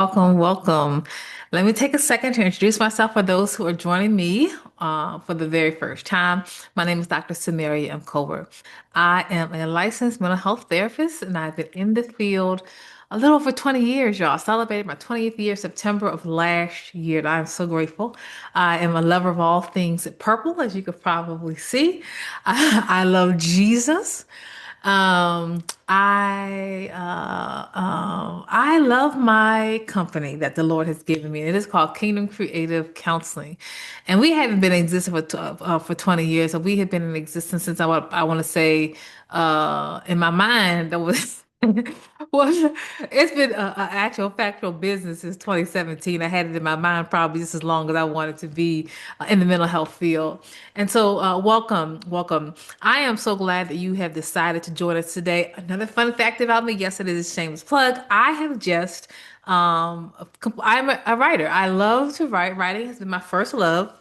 Welcome, welcome. Let me take a second to introduce myself for those who are joining me for the very first time. My name is Dr. Samaria Cover. I am a licensed mental health therapist, and I've been in the field a little over 20 years, y'all. I celebrated my 20th year September of last year, and I'm so grateful. I am a lover of all things purple, as you could probably see. I love Jesus. I love my company that the Lord has given me. It is called Kingdom Creative Counseling, and we haven't been in existence for 20 years. So we have been in existence since I want to say in my mind that was. Well, it's been a actual factual business since 2017. I had it in my mind probably just as long as I wanted to be in the mental health field. And so, welcome, welcome. I am so glad that you have decided to join us today. Another fun fact about me, yes, it is a shameless plug. I have just, I'm a writer. I love to write. Writing has been my first love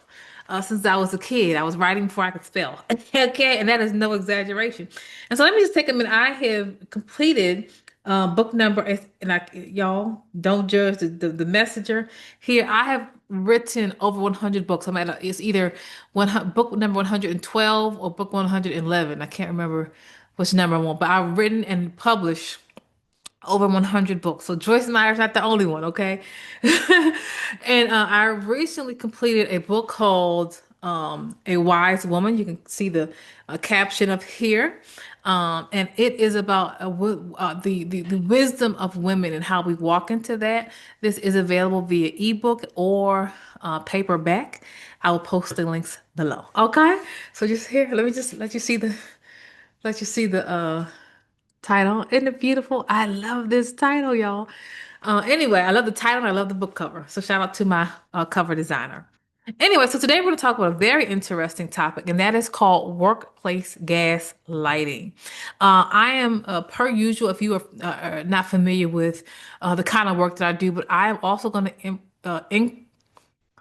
since I was a kid. I was writing before I could spell. Okay, and that is no exaggeration. And so let me just take a minute. I have completed book number, and y'all don't judge the messenger here. I have written over 100 books. It's either book number 112 or book 111. I can't remember which number one, but I've written and published over 100 books. So Joyce Meyer's not the only one, okay? And I recently completed a book called A Wise Woman. You can see the caption up here. And it is about the wisdom of women and how we walk into that. This is available via ebook or paperback. I will post the links below. Okay? So just here, let me just let you see the title. Isn't it beautiful? I love this title, y'all. Anyway, I love the title and I love the book cover. So shout out to my cover designer. Anyway, so today we're going to talk about a very interesting topic, and that is called workplace gaslighting. I am, per usual, if you are not familiar with the kind of work that I do, but I am also going to,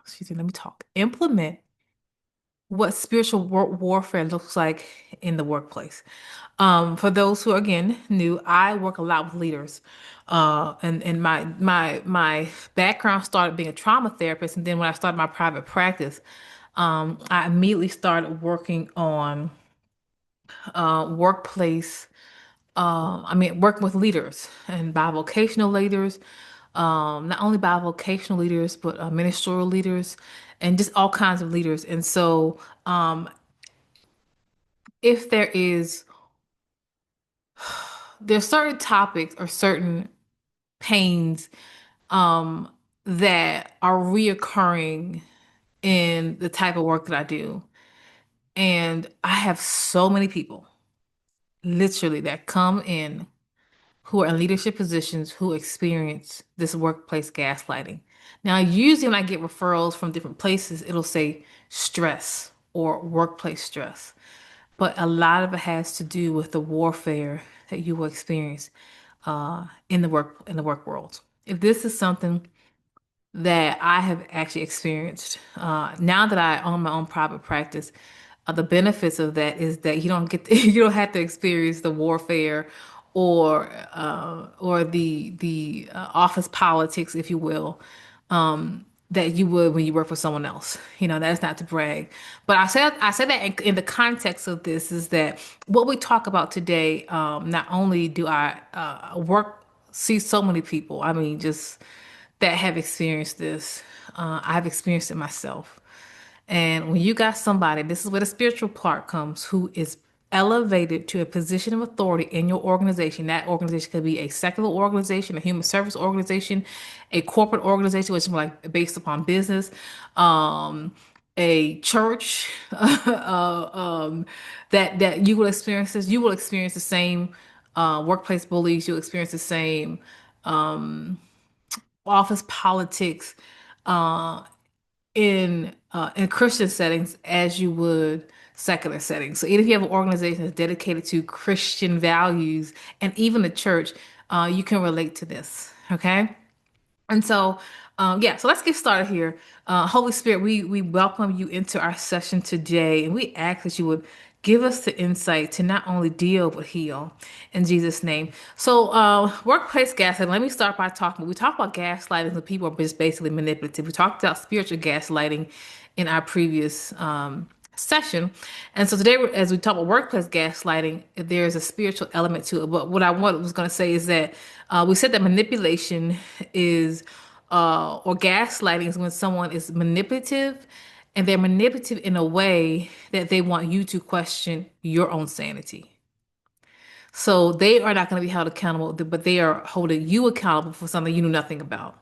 excuse me, let me talk, implement what spiritual warfare looks like in the workplace. For those who are again new, I work a lot with leaders. And my background started being a trauma therapist, and then when I started my private practice, I immediately started working on workplace. Working with leaders and bivocational leaders, not only bivocational leaders, but ministerial leaders, and just all kinds of leaders. And so, if there's certain topics or certain pains um, that are reoccurring in the type of work that I do. And I have so many people literally that come in who are in leadership positions who experience this workplace gaslighting. Now, usually when I get referrals from different places, it'll say stress or workplace stress. But a lot of it has to do with the warfare that you will experience in the work world. If this is something that I have actually experienced. Now that I own my own private practice, the benefits of that is that you don't you don't have to experience the warfare or the office politics, if you will, that you would when you work for someone else. You know, that's not to brag, but I said that in the context of this is that what we talk about today. Not only do I work see so many people, I mean, just that have experienced this. I've experienced it myself. And when you got somebody, this is where the spiritual part comes, who is elevated to a position of authority in your organization. That organization could be a secular organization, a human service organization, a corporate organization, which is more like based upon business, a church, that you will experience this. You will experience the same workplace bullies. You'll experience the same office politics uh, in Christian settings as you would secular settings. So even if you have an organization that's dedicated to Christian values and even the church, you can relate to this. Okay. And so, yeah, so let's get started here. Holy Spirit, we welcome you into our session today, and we ask that you would Give us the insight to not only deal but heal in Jesus' name. So, workplace gaslighting. Let me start by talking. We talked about gaslighting when people are just basically manipulative. We talked about spiritual gaslighting in our previous session. And so today, as we talk about workplace gaslighting, there's a spiritual element to it. But what I was going to say is that we said that manipulation is, or gaslighting is when someone is manipulative and they're manipulative in a way that they want you to question your own sanity. So they are not going to be held accountable, but they are holding you accountable for something you knew nothing about.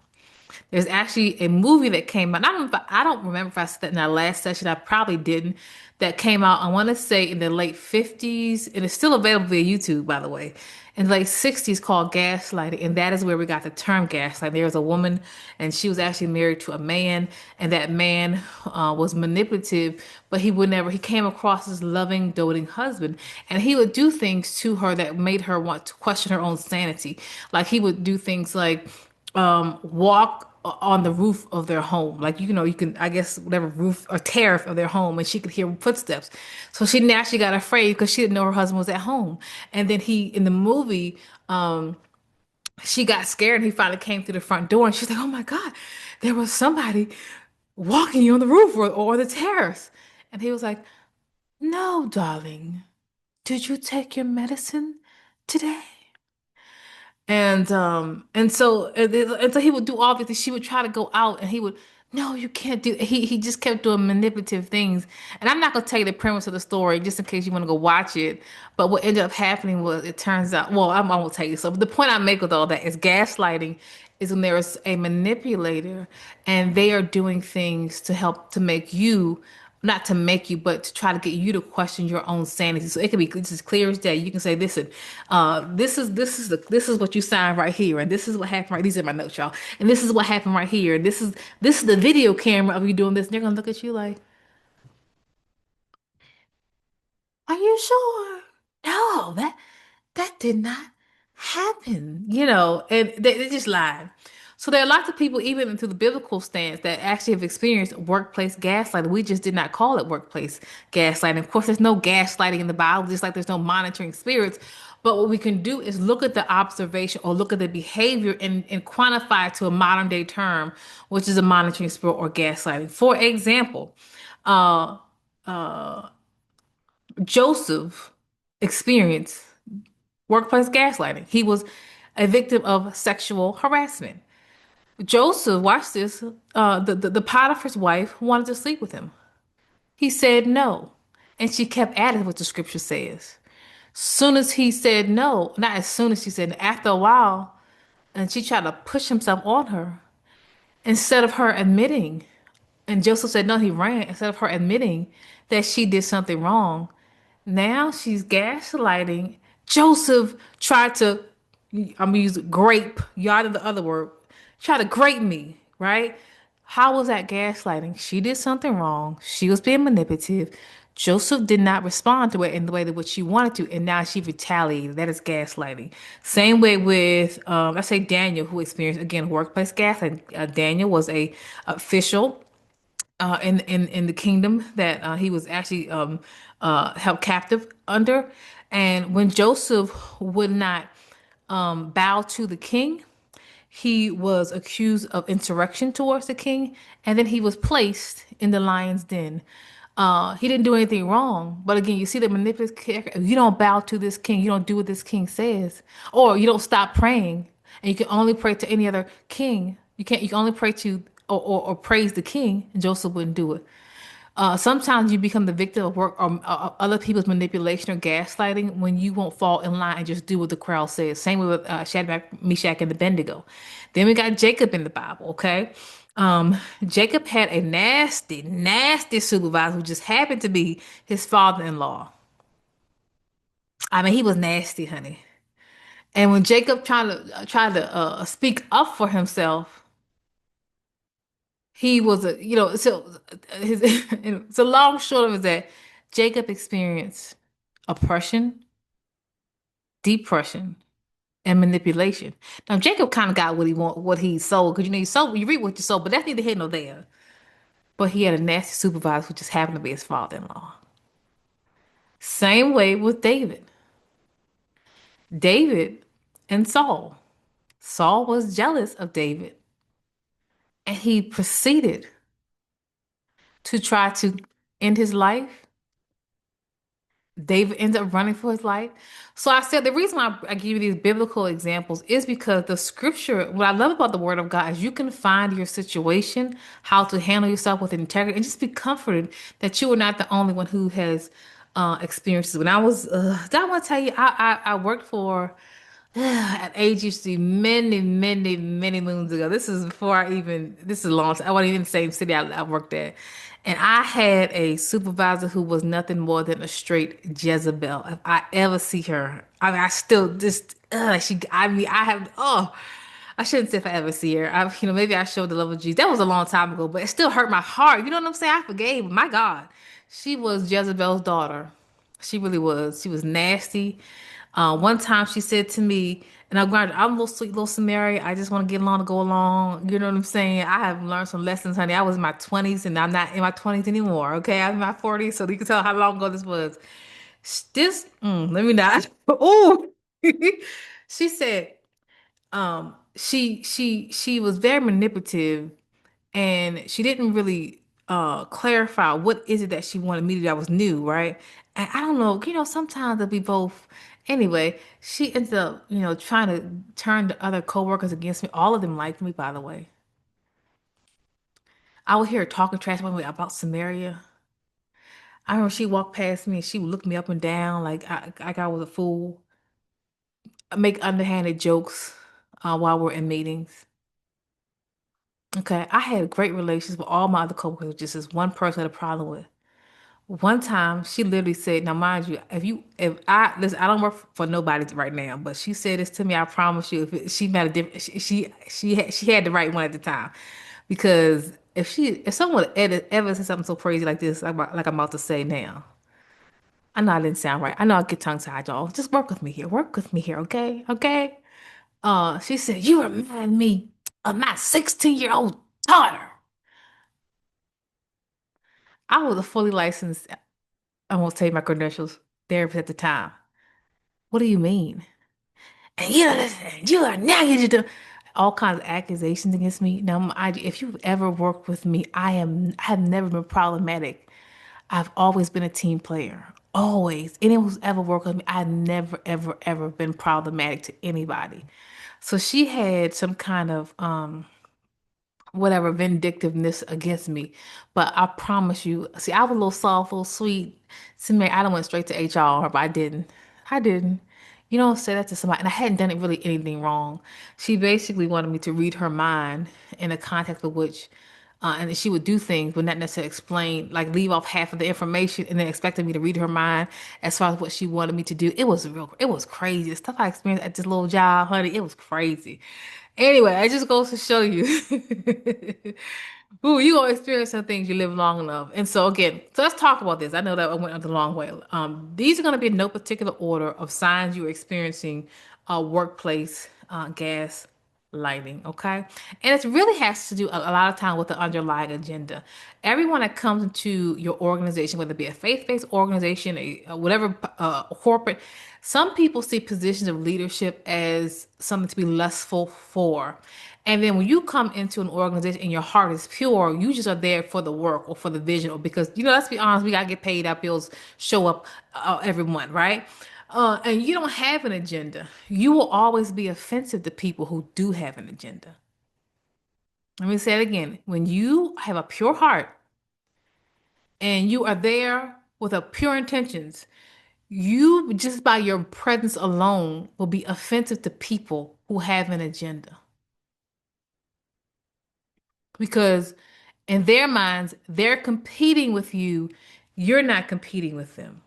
There's actually a movie that came out. I don't remember if I said that in our last session. I probably didn't. That came out, I want to say, in the late 50s, and it's still available via YouTube, by the way. In the late 60s, called Gaslighting, and that is where we got the term gaslight. There was a woman, and she was actually married to a man, and that man was manipulative, but he would never. He came across as loving, doting husband, and he would do things to her that made her want to question her own sanity. Like he would do things like walk on the roof of their home. Like, you can, I guess, whatever roof or terrace of their home, and she could hear footsteps. So she naturally got afraid because she didn't know her husband was at home. And then in the movie, she got scared and he finally came through the front door and she's like, oh my God, there was somebody walking on the roof or the terrace. And he was like, no, darling, did you take your medicine today? And so he would do all this. She would try to go out, and he would, no, you can't do. He just kept doing manipulative things. And I'm not gonna tell you the premise of the story, just in case you want to go watch it. But what ended up happening was, it turns out, well, I won't tell you. So, but the point I make with all that is gaslighting is when there is a manipulator, and they are doing things to help to make you, not to make you, but to try to get you to question your own sanity. So it can be just as clear as day. You can say, "Listen, this is what you signed right here, and this is what happened right. These are my notes, y'all, and this is what happened right here. And this is the video camera of you doing this." And they're gonna look at you like, "Are you sure? No, that did not happen," and they just lied. So there are lots of people, even into the biblical stance, that actually have experienced workplace gaslighting. We just did not call it workplace gaslighting. Of course, there's no gaslighting in the Bible, just like there's no monitoring spirits. But what we can do is look at the observation or look at the behavior and quantify it to a modern day term, which is a monitoring spirit or gaslighting. For example, uh, Joseph experienced workplace gaslighting. He was a victim of sexual harassment. Joseph, watch this, the Potiphar's wife wanted to sleep with him. He said no. And she kept at it, what the scripture says. Soon as he said no, not as soon as she said, after a while, and she tried to push himself on her, instead of her admitting, and Joseph said no, he ran, instead of her admitting that she did something wrong, now she's gaslighting. Joseph tried to, I'm gonna use grape, y'all know the other word, try to grape me, right? How was that gaslighting? She did something wrong. She was being manipulative. Joseph did not respond to it in the way that what she wanted to, and now she retaliated. That is gaslighting. Same way with, let's say Daniel, who experienced again workplace gaslighting. Daniel was a official in the kingdom that he was actually held captive under. And when Joseph would not bow to the king, he was accused of insurrection towards the king, and then he was placed in the lion's den. He didn't do anything wrong, but again, you see the manipulative character. If you don't bow to this king, you don't do what this king says, or you don't stop praying, and you can only pray to any other king. You can't. You can only pray to or praise the king. Joseph wouldn't do it. Sometimes you become the victim of work or other people's manipulation or gaslighting when you won't fall in line and just do what the crowd says. Same way with Shadrach, Meshach, and Abednego. Then we got Jacob in the Bible, okay? Jacob had a nasty, nasty supervisor who just happened to be his father-in-law. I mean, he was nasty, honey. And when Jacob tried to speak up for himself, he was his so long short of it is that Jacob experienced oppression, depression, and manipulation. Now Jacob kind of got what he want, what he sold, because you sold, you reap what you sold, but that's neither here nor there. But he had a nasty supervisor who just happened to be his father-in-law. Same way with David. David and Saul. Saul was jealous of David, and he proceeded to try to end his life. David ends up running for his life. So I said the reason why I give you these biblical examples is because the scripture, what I love about the word of God is you can find your situation, how to handle yourself with integrity, and just be comforted that you are not the only one who has experienced it. When I was, I want to tell you, I worked for at AGC many moons ago. This is before I even, this is a long time. I wasn't even in the same city I worked at. And I had a supervisor who was nothing more than a straight Jezebel. If I ever see her, I mean, I still just, I mean, I have, I shouldn't say if I ever see her. Maybe I showed the love of Jesus. That was a long time ago, but it still hurt my heart. You know what I'm saying? I forgave. My God, she was Jezebel's daughter. She really was. She was nasty. One time she said to me, and I'm a little sweet little Samaria. I just want to get along to go along. You know what I'm saying? I have learned some lessons, honey. I was in my 20s and I'm not in my 20s anymore. Okay. I'm in my 40s. So you can tell how long ago this was. Let me not. Oh, she said, she was very manipulative and she didn't really clarify what is it that she wanted me to do that was new, right? And I don't know, sometimes they'll be both. Anyway, she ends up, trying to turn the other coworkers against me. All of them liked me, by the way. I would hear her talking trash about Samaria. I remember she walked past me and she would look me up and down like I was a fool. Make underhanded jokes while we're in meetings. Okay, I had great relations with all my other coworkers, just this one person I had a problem with. One time, she literally said, "Now, mind you, if I listen, I don't work for nobody right now, but she said this to me. I promise you, she met a different, she had the right one at the time, because if someone ever said something so crazy like this, like I'm about to say now, I know I didn't sound right. I know I get tongue tied, y'all. Just work with me here, okay, okay." She said, "You remind me of my 16-year-old daughter." I was a fully licensed, I won't say my credentials, therapist at the time. What do you mean? And you are now you do all kinds of accusations against me. Now, if you've ever worked with me, I have never been problematic. I've always been a team player. Always. Anyone who's ever worked with me, I've never, ever been problematic to anybody. So she had some kind of whatever vindictiveness against me. But I promise you, see, I was a little soft, a little sweet. See, man, I done went straight to HR, but I didn't. I didn't. You don't say that to somebody. And I hadn't done it really anything wrong. She basically wanted me to read her mind in the context of which, and she would do things, but not necessarily explain, like leave off half of the information and then expected me to read her mind as far as what she wanted me to do. It was crazy. The stuff I experienced at this little job, honey, it was crazy. Anyway, it just goes to show you. Ooh, you gonna experience some things you live long enough. And so again, so let's talk about this. I know that I went the long way. These are gonna be in no particular order of signs you're experiencing workplace gas lighting, okay? And it really has to do a lot of time with the underlying agenda. Everyone that comes into your organization, whether it be a faith-based organization, whatever corporate, some people see positions of leadership as something to be lustful for. And then when you come into an organization and your heart is pure, you just are there for the work or for the vision, or because, let's be honest, we gotta get paid, our bills show up every month, right? And you don't have an agenda. You will always be offensive to people who do have an agenda. Let me say it again. When you have a pure heart and you are there with a pure intentions, you just by your presence alone will be offensive to people who have an agenda. Because in their minds, they're competing with you. You're not competing with them.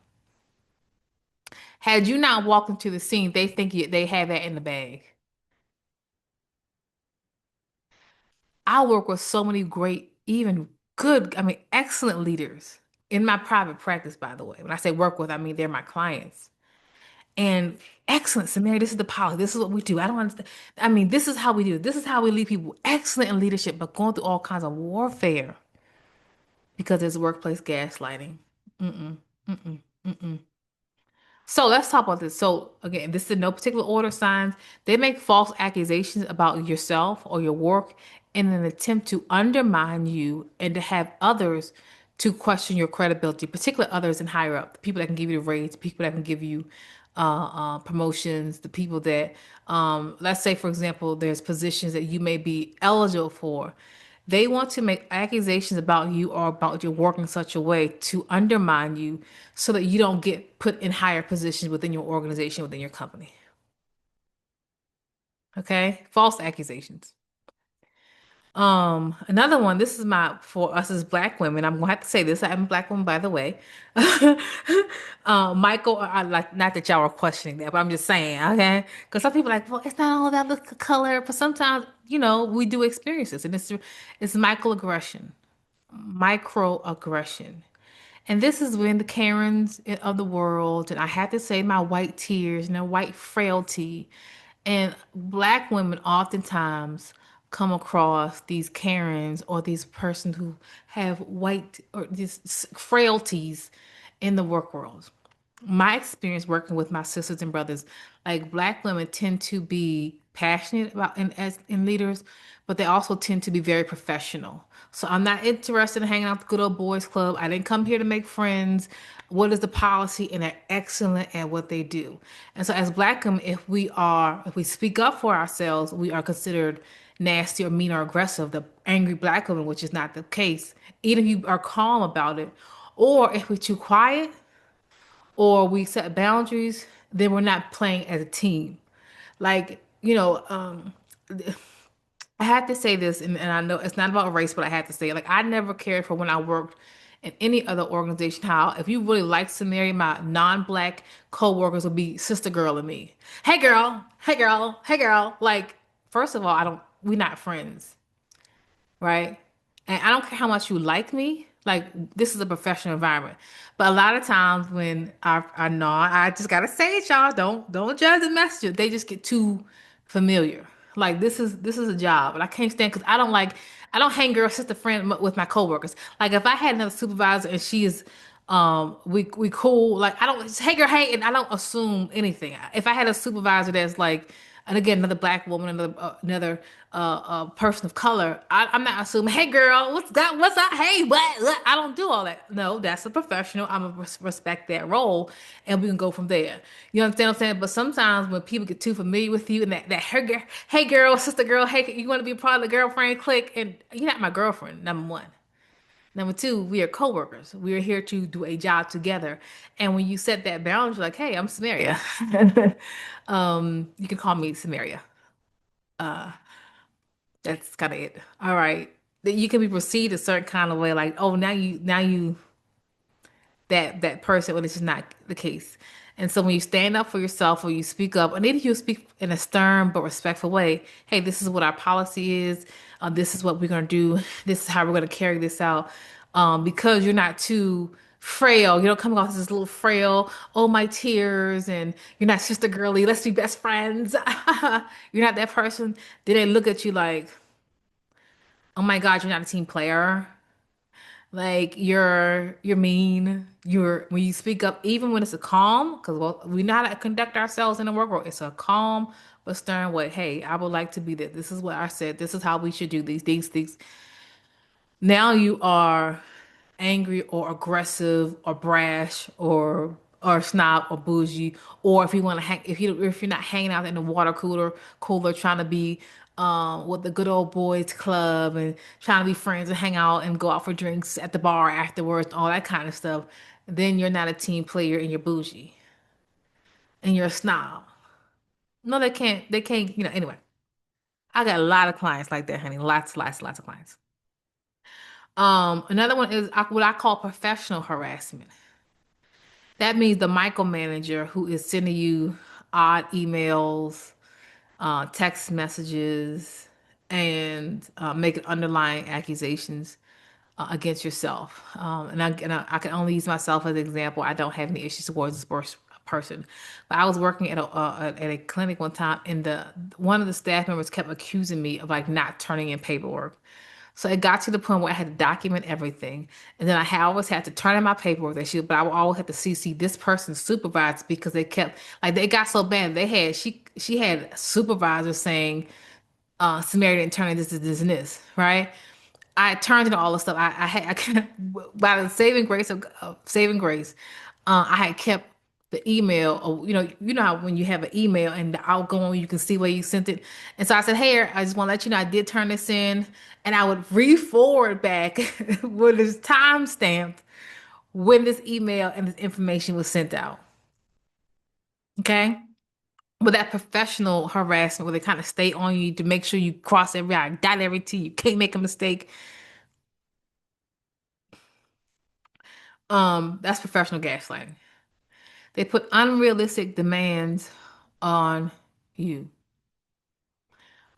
Had you not walked into the scene, they think they have that in the bag. I work with so many great, even good, I mean, excellent leaders in my private practice, by the way. When I say work with, I mean they're my clients. And excellent, Samari, this is the policy. This is what we do. I don't understand. I mean, this is how we do it. This is how we lead people. Excellent in leadership, but going through all kinds of warfare because there's workplace gaslighting. Mm-mm, mm-mm, mm-mm. So let's talk about this. So again, this is in no particular order, signs. They make false accusations about yourself or your work in an attempt to undermine you and to have others to question your credibility, particularly others in higher up, the people that can give you the raise, the people that can give you promotions, the people that, let's say, for example, there's positions that you may be eligible for. They want to make accusations about you or about your work in such a way to undermine you so that you don't get put in higher positions within your organization, within your company. Okay? False accusations. Another one, this is my for us as black women. I'm gonna have to say this. I'm a black woman, by the way. Michael, I like not that y'all are questioning that, but I'm just saying, okay? Because some people are like, well, it's not all that look color, but sometimes, we do experience this, and it's microaggression, microaggression. And this is when the Karens of the world, and I have to say my white tears and their white frailty, and black women oftentimes come across these Karens or these persons who have white or these frailties in the work world. My experience working with my sisters and brothers, like black women tend to be passionate about in leaders, but they also tend to be very professional. So I'm not interested in hanging out at the good old boys club. I didn't come here to make friends. What is the policy? And they're excellent at what they do. And so as black women, if we speak up for ourselves, we are considered nasty or mean or aggressive, the angry black woman, which is not the case. Even if you are calm about it, or if we're too quiet, or we set boundaries, then we're not playing as a team. Like, I have to say this, and I know it's not about race, but I have to say, like, I never cared for when I worked in any other organization how if you really like Samaria, my non-black co-workers would be sister girl and me. Hey girl, hey girl, hey girl. Like, first of all, we're not friends, right? And I don't care how much you like me. Like this is a professional environment, but a lot of times when I know I just gotta say it, y'all. Don't judge the messenger. They just get too familiar. Like this is a job, and I can't stand because I don't hang girl sister friend with my coworkers. Like if I had another supervisor and she is we cool. Like I don't hey girl hey, and I don't assume anything. If I had a supervisor that's like, and again another black woman, another person of color, I'm not assuming hey girl what's up hey what I don't do all that. No, that's a professional. I'm gonna respect that role, and we can go from there. You understand what I'm saying? But sometimes when people get too familiar with you and that hey girl sister girl hey you want to be a part of the girlfriend clique, and you're not my girlfriend. Number one. Number two, we are coworkers. We are here to do a job together. And when you set that boundary, like, hey, I'm Samaria. You can call me Samaria. Uh, that's kind of it. All right. That you can be perceived a certain kind of way, like, oh, now you that person when it's just not the case. And so when you stand up for yourself or you speak up, and even if you speak in a stern but respectful way, hey, this is what our policy is. This is what we're going to do. This is how we're going to carry this out. Because you're not too frail. You don't come across as this little frail, oh, my tears, and you're not sister girly. Let's be best friends. You're not that person. Then they look at you like, oh my God, you're not a team player. Like you're mean. You're when you speak up, even when it's a calm, because well, we know how to conduct ourselves in the work world. It's a calm but stern way. Hey, I would like to be that. This is what I said. This is how we should do these things. Now you are angry or aggressive or brash or snob or bougie, or if you want to hang if you're not hanging out in the water cooler trying to be with the good old boys club and trying to be friends and hang out and go out for drinks at the bar afterwards, all that kind of stuff, then you're not a team player and you're bougie and you're a snob. No, they can't, anyway. I got a lot of clients like that, honey. Lots of clients. Another one is what I call professional harassment. That means the micromanager who is sending you odd emails, text messages, and making underlying accusations against yourself. And I can only use myself as an example. I don't have any issues towards this person, but I was working at a clinic one time, and the one of the staff members kept accusing me of like not turning in paperwork. So it got to the point where I had to document everything. And then always had to turn in my paperwork but I would always have to CC this person's supervisor because they kept like they got so bad. She had supervisors saying, Samaria didn't turn in this, and this, right? I turned in all the stuff. I kind of, by the saving grace, I had kept the email. You know how when you have an email and the outgoing, you can see where you sent it. And so I said, "Hey, I just want to let you know I did turn this in," and I would re-forward back with this timestamp when this email and this information was sent out. Okay. But that professional harassment where they kind of stay on you to make sure you cross every I, dot every T, you can't make a mistake. That's professional gaslighting. They put unrealistic demands on you.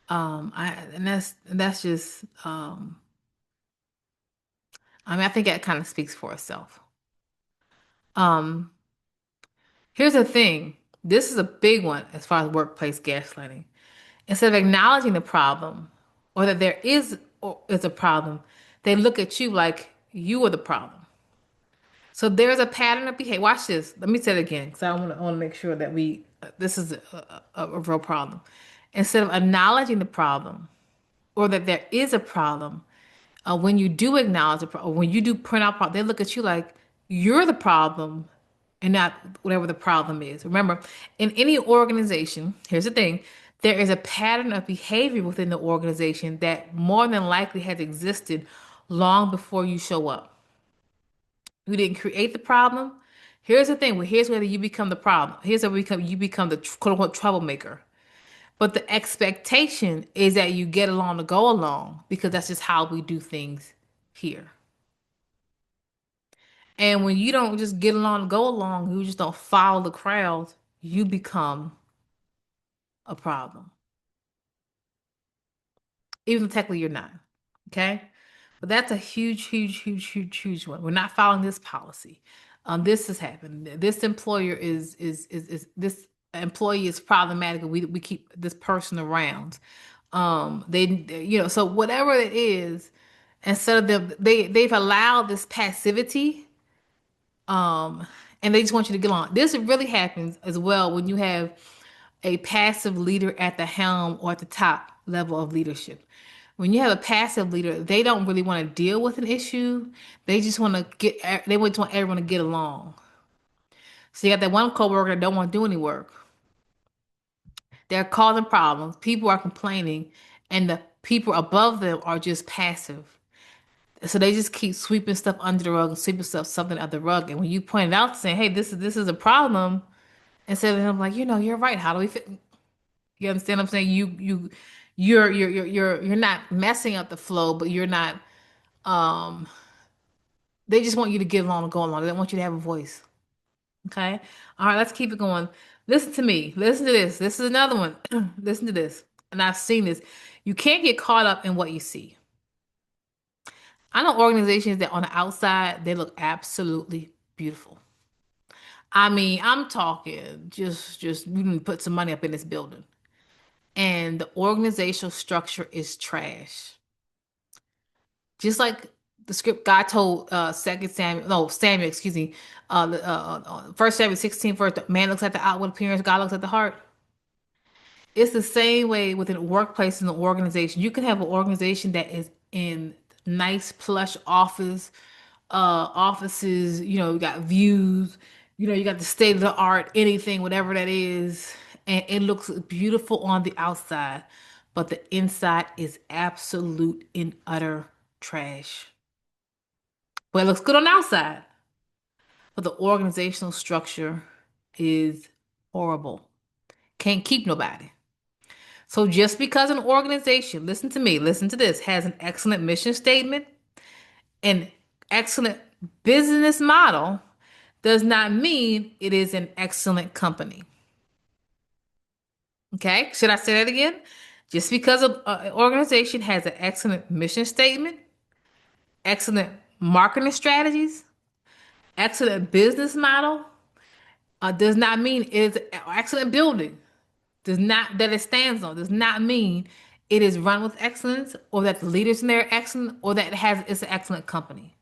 And that's just I mean I think that kind of speaks for itself. Um, Here's the thing. This is a big one as far as workplace gaslighting. Instead of acknowledging the problem or that there is a problem, they look at you like you are the problem. So there's a pattern of behavior. Watch this. Let me say it again because I want to make sure that this is a real problem. Instead of acknowledging the problem or that there is a problem, when you do acknowledge the problem, when you do print out problem, they look at you like you're the problem and not whatever the problem is. Remember, in any organization, here's the thing, there is a pattern of behavior within the organization that more than likely has existed long before you show up. You didn't create the problem. Here's the thing. Well, here's where you become the problem. Here's where you become the quote unquote troublemaker. But the expectation is that you get along to go along because that's just how we do things here. And when you don't just get along to go along, you just don't follow the crowd, you become a problem. Even technically you're not. Okay? But that's a huge, huge, huge, huge, huge one. We're not following this policy. This has happened. This employer is this employee is problematic. We keep this person around. So whatever it is, instead of they've allowed this passivity, and they just want you to get on. This really happens as well when you have a passive leader at the helm or at the top level of leadership. When you have a passive leader, they don't really want to deal with an issue. They just want everyone to get along. So you got that one coworker that don't want to do any work. They're causing problems. People are complaining, and the people above them are just passive. So they just keep sweeping stuff under the rug and sweeping something under the rug. And when you point it out, saying, "Hey, this is a problem," instead of them like, you're right. How do we fit? You understand what I'm saying? You're not messing up the flow, but you're not. Um, they just want you to get along and go along. They don't want you to have a voice. Okay. All right. Let's keep it going. Listen to me. Listen to this. This is another one. Listen to this. And I've seen this. You can't get caught up in what you see. I know organizations that on the outside they look absolutely beautiful. I mean, I'm talking just we can put some money up in this building. And the organizational structure is trash. Just like the script God told Second Samuel, no Samuel, excuse me, First Samuel 16, first, the man looks at the outward appearance, God looks at the heart. It's the same way within a workplace and an organization. You can have an organization that is in nice plush offices, you got views, you got the state of the art, anything, whatever that is, and it looks beautiful on the outside, but the inside is absolute and utter trash. But it looks good on the outside, but the organizational structure is horrible. Can't keep nobody. So just because an organization, listen to me, listen to this, has an excellent mission statement, an excellent business model, does not mean it is an excellent company. Okay? Should I say that again? Just because an organization has an excellent mission statement, excellent marketing strategies, excellent business model, does not mean it is an excellent building. Does not that it stands on does not mean it is run with excellence, or that the leaders in there are excellent, or that it's an excellent company.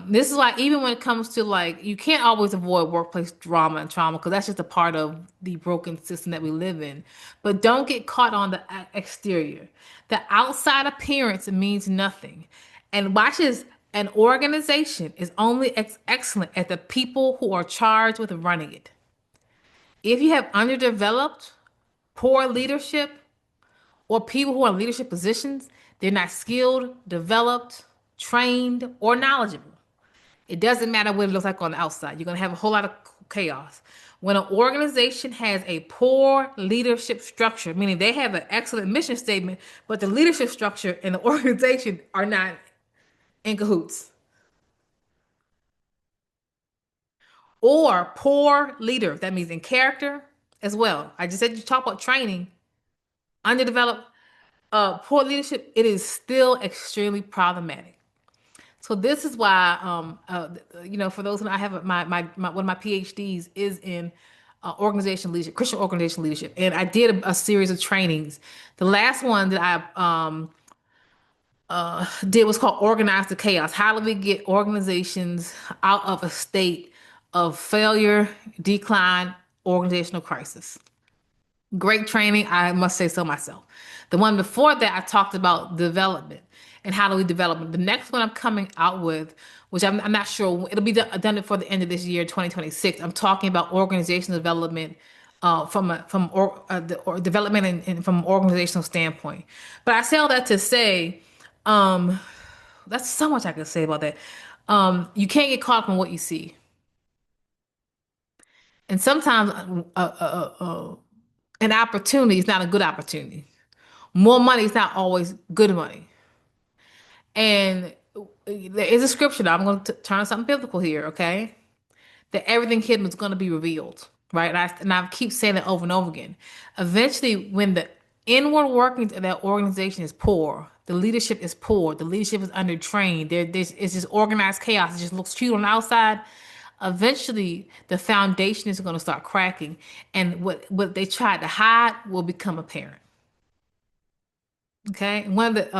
This is why even when it comes to like, you can't always avoid workplace drama and trauma because that's just a part of the broken system that we live in. But don't get caught on the exterior. The outside appearance means nothing. And watch this, an organization is only excellent at the people who are charged with running it. If you have underdeveloped, poor leadership, or people who are in leadership positions, they're not skilled, developed, trained, or knowledgeable. It doesn't matter what it looks like on the outside. You're going to have a whole lot of chaos. When an organization has a poor leadership structure, meaning they have an excellent mission statement, but the leadership structure and the organization are not in cahoots, or poor leader, that means in character as well. I just said you talk about training, underdeveloped, poor leadership, it is still extremely problematic. So this is why, for those who I have one of my PhDs is in organization leadership, Christian organization leadership, and I did a series of trainings. The last one that I did was called "Organize the Chaos." How do we get organizations out of a state of failure, decline, organizational crisis? Great training, I must say so myself. The one before that, I talked about development and how do we develop it. The next one I'm coming out with, which I'm not sure, it'll be done before the end of this year, 2026. I'm talking about organizational development or development and from an organizational standpoint. But I say all that to say, um, that's so much I can say about that. You can't get caught up in what you see. And sometimes an opportunity is not a good opportunity. More money is not always good money. And there is a scripture that I'm going to turn on something biblical here, okay? That everything hidden is going to be revealed, right? And I keep saying that over and over again. Eventually, when the inward workings of that organization is poor, the leadership is poor, the leadership is undertrained, it's just organized chaos, it just looks cute on the outside. Eventually, the foundation is going to start cracking, and what they tried to hide will become apparent. Okay, one of the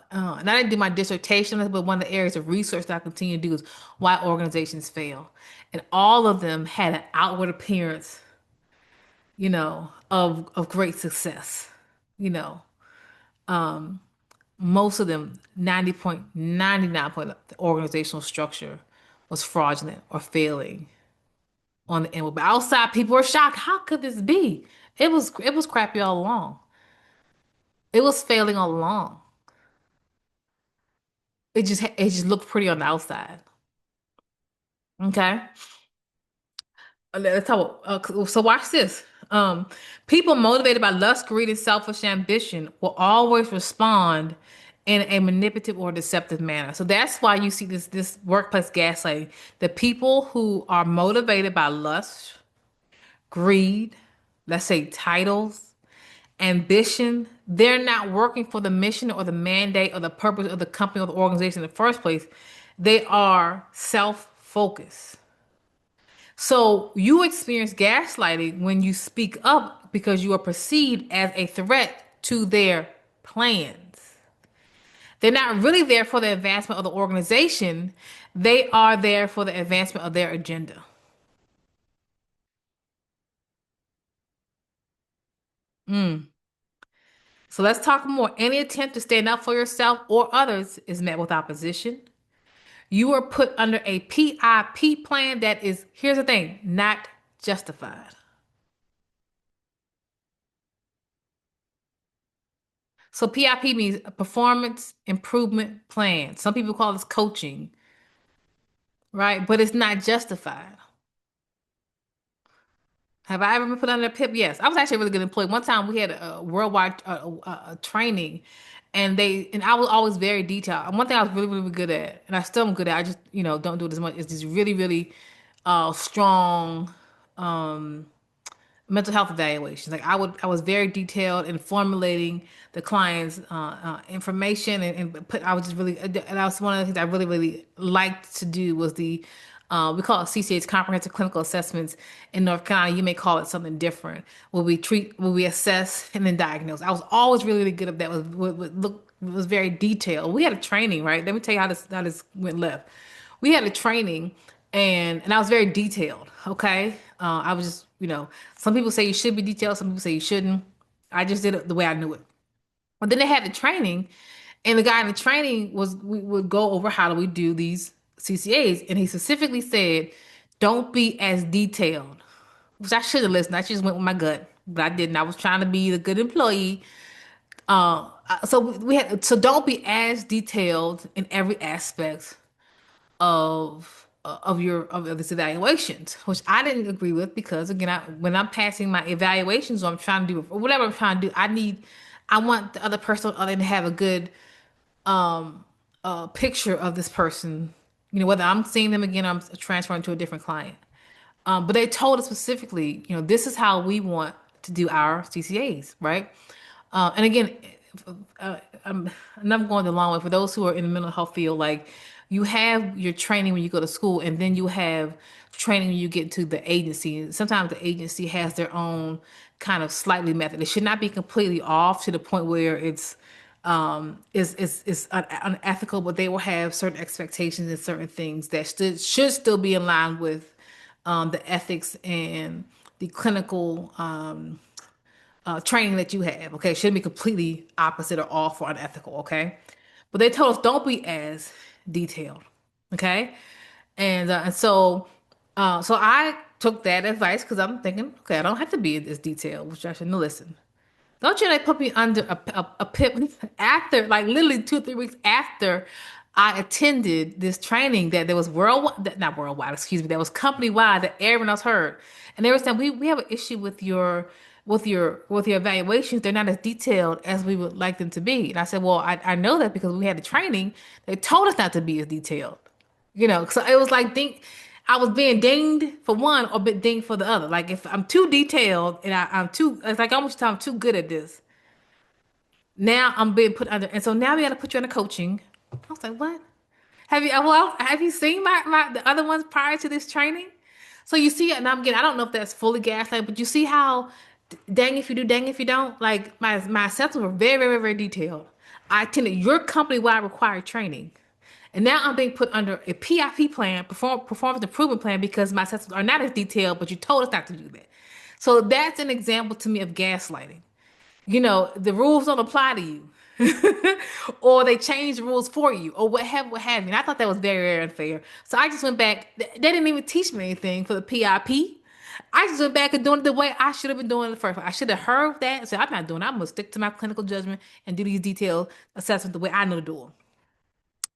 and I didn't do my dissertation on this, but one of the areas of research that I continue to do is why organizations fail, and all of them had an outward appearance, of great success. You know, most of them, 90.99 point, the organizational structure was fraudulent or failing on the inward. But outside, people were shocked. How could this be? It was crappy all along. It was failing all along. It just looked pretty on the outside. Okay. Let's talk. So watch this. People motivated by lust, greed, and selfish ambition will always respond in a manipulative or deceptive manner. So that's why you see this workplace gaslighting. The people who are motivated by lust, greed, let's say titles, ambition, they're not working for the mission or the mandate or the purpose of the company or the organization in the first place. They are self-focused. So you experience gaslighting when you speak up because you are perceived as a threat to their plans. They're not really there for the advancement of the organization. They are there for the advancement of their agenda. So let's talk more. Any attempt to stand up for yourself or others is met with opposition. You are put under a PIP plan that is, here's the thing, not justified. So PIP means a performance improvement plan. Some people call this coaching, right? But it's not justified. Have I ever been put under a PIP? Yes. I was actually a really good employee. One time we had a worldwide training, and I was always very detailed. And one thing I was really, really good at, and I still am good at, I just, don't do it as much, is just really, really strong mental health evaluations. Like I was very detailed in formulating the client's information, and I was just really, and that was one of the things I really, really liked to do was the We call it CCA's comprehensive clinical assessments. In North Carolina, you may call it something different. Where we assess, and then diagnose. I was always really, really good at that. Was very detailed. We had a training, right? Let me tell you how this went left. We had a training, and I was very detailed. Okay, I was just, some people say you should be detailed, some people say you shouldn't. I just did it the way I knew it. But then they had the training, and the guy in the training was we would go over how do we do these CCAs, and he specifically said, "Don't be as detailed," which I should have listened. I just went with my gut, but I didn't. I was trying to be the good employee. So don't be as detailed in every aspect of this evaluations, which I didn't agree with because again, when I'm passing my evaluations or I'm trying to do or whatever I'm trying to do, I want the other person other to have a good picture of this person, whether I'm seeing them again or I'm transferring to a different client. But they told us specifically, this is how we want to do our CCAs, right? And again, and I'm going the long way for those who are in the mental health field. Like you have your training when you go to school, and then you have training when you get to the agency. Sometimes the agency has their own kind of slightly method. It should not be completely off to the point where it's unethical, but they will have certain expectations and certain things that should still be in line with the ethics and the clinical training that you have. Okay, it shouldn't be completely opposite or off or unethical. Okay, but they told us don't be as detailed. Okay, and so I took that advice because I'm thinking, okay, I don't have to be as detailed, which I shouldn't listen. Don't you know they put me under a pip after, like literally 2 or 3 weeks after I attended this training that there was worldwide, not worldwide, excuse me, that was company wide that everyone else heard. And they were saying, we have an issue with your evaluations. They're not as detailed as we would like them to be. And I said, well, I know that because we had the training. They told us not to be as detailed. So it was like I was being dinged for one or bit dinged for the other. Like if I'm too detailed and I'm too, it's like almost I'm too good at this. Now I'm being put under, and so now we got to put you under coaching. I was like, what? Have you seen the other ones prior to this training? So you see, and I don't know if that's fully gaslight, but you see how dang if you do, dang if you don't. Like my assessments were very, very, very detailed. I attended your company-wide required training. And now I'm being put under a PIP plan, performance improvement plan, because my assessments are not as detailed, but you told us not to do that. So that's an example to me of gaslighting. The rules don't apply to you. Or they change the rules for you, or what have you. And I thought that was very, very unfair. So I just went back. They didn't even teach me anything for the PIP. I just went back and doing it the way I should have been doing it the first. I should have heard that and said, I'm not doing it. I'm gonna stick to my clinical judgment and do these detailed assessments the way I know to do them.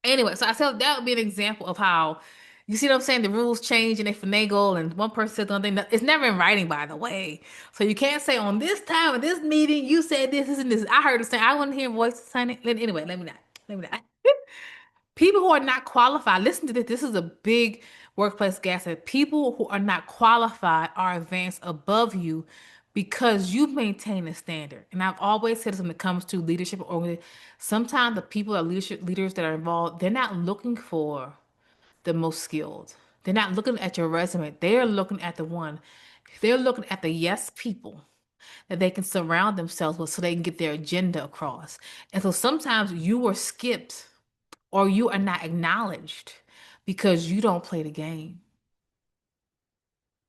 Anyway, so I said that would be an example of how you see what I'm saying? The rules change and they finagle, and one person says something. It's never in writing, by the way. So you can't say on this time, at this meeting, you said this, and this. I heard it saying, I wasn't hearing voices, honey. Anyway, let me not. Let me not. People who are not qualified, listen to this. This is a big workplace gaslight. People who are not qualified are advanced above you because you maintain a standard. And I've always said this when it comes to leadership or organization. Sometimes the people that are leaders that are involved, they're not looking for the most skilled. They're not looking at your resume. They're looking at they're looking at the yes people that they can surround themselves with so they can get their agenda across. And so sometimes you were skipped or you are not acknowledged because you don't play the game.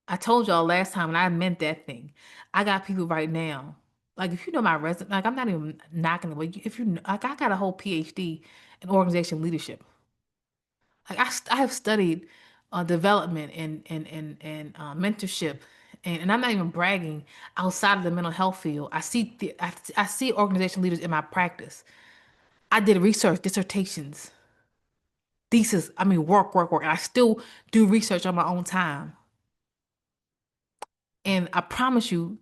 I told y'all last time, and I meant that thing. I got people right now. Like if you know my resume, like I'm not even knocking it, but if like I got a whole PhD in organization leadership. Like I have studied development and mentorship, and I'm not even bragging outside of the mental health field. I see organization leaders in my practice. I did research, dissertations, thesis. I mean, work. And I still do research on my own time. And I promise you,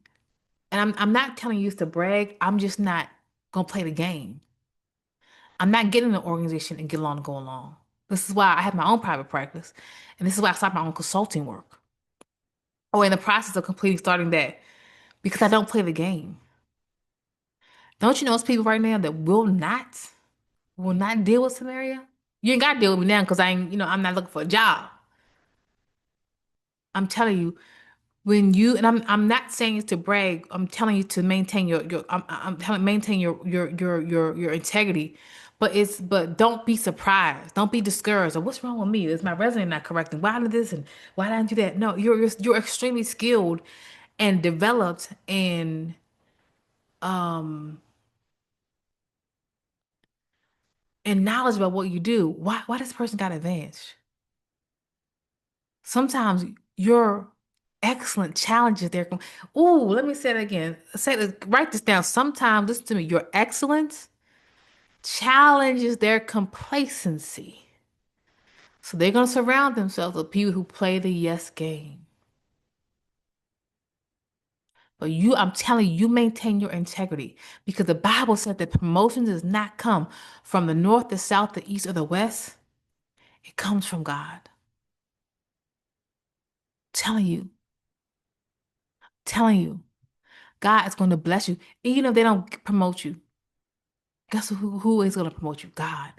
and I'm not telling you to brag. I'm just not gonna play the game. I'm not getting an organization and get along to go along. This is why I have my own private practice, and this is why I started my own consulting work. Or in the process of completing starting that because I don't play the game. Don't you know those people right now that will not deal with Samaria? You ain't got to deal with me now because I'm not looking for a job. I'm telling you, when you and I'm not saying it to brag. I'm telling you to maintain your I'm telling maintain your integrity. But don't be surprised. Don't be discouraged. Or what's wrong with me? Is my resume not correct? And why did this and why did I do that? No, you're extremely skilled and developed and knowledge about what you do. Why this person got advanced? Sometimes your excellent challenges their. Ooh, let me say it again. Write this down. Sometimes, listen to me. Your excellence challenges their complacency. So they're gonna surround themselves with people who play the yes game. But I'm telling you, you maintain your integrity because the Bible said that promotion does not come from the north, the south, the east, or the west. It comes from God. Telling you, telling you, God is going to bless you. And you know, they don't promote you. Guess who is going to promote you? God.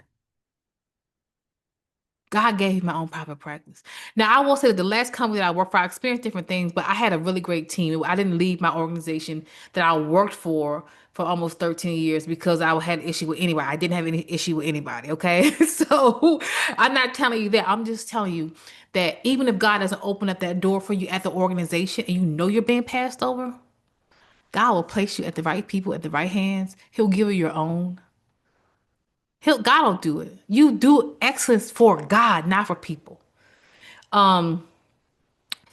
God gave me my own private practice. Now, I will say that the last company that I worked for, I experienced different things, but I had a really great team. I didn't leave my organization that I worked for almost 13 years because I had an issue with anybody. I didn't have any issue with anybody, okay? So I'm not telling you that. I'm just telling you that even if God doesn't open up that door for you at the organization and you know you're being passed over, God will place you at the right people, at the right hands. He'll give you your own. God will do it. You do excellence for God, not for people. Um,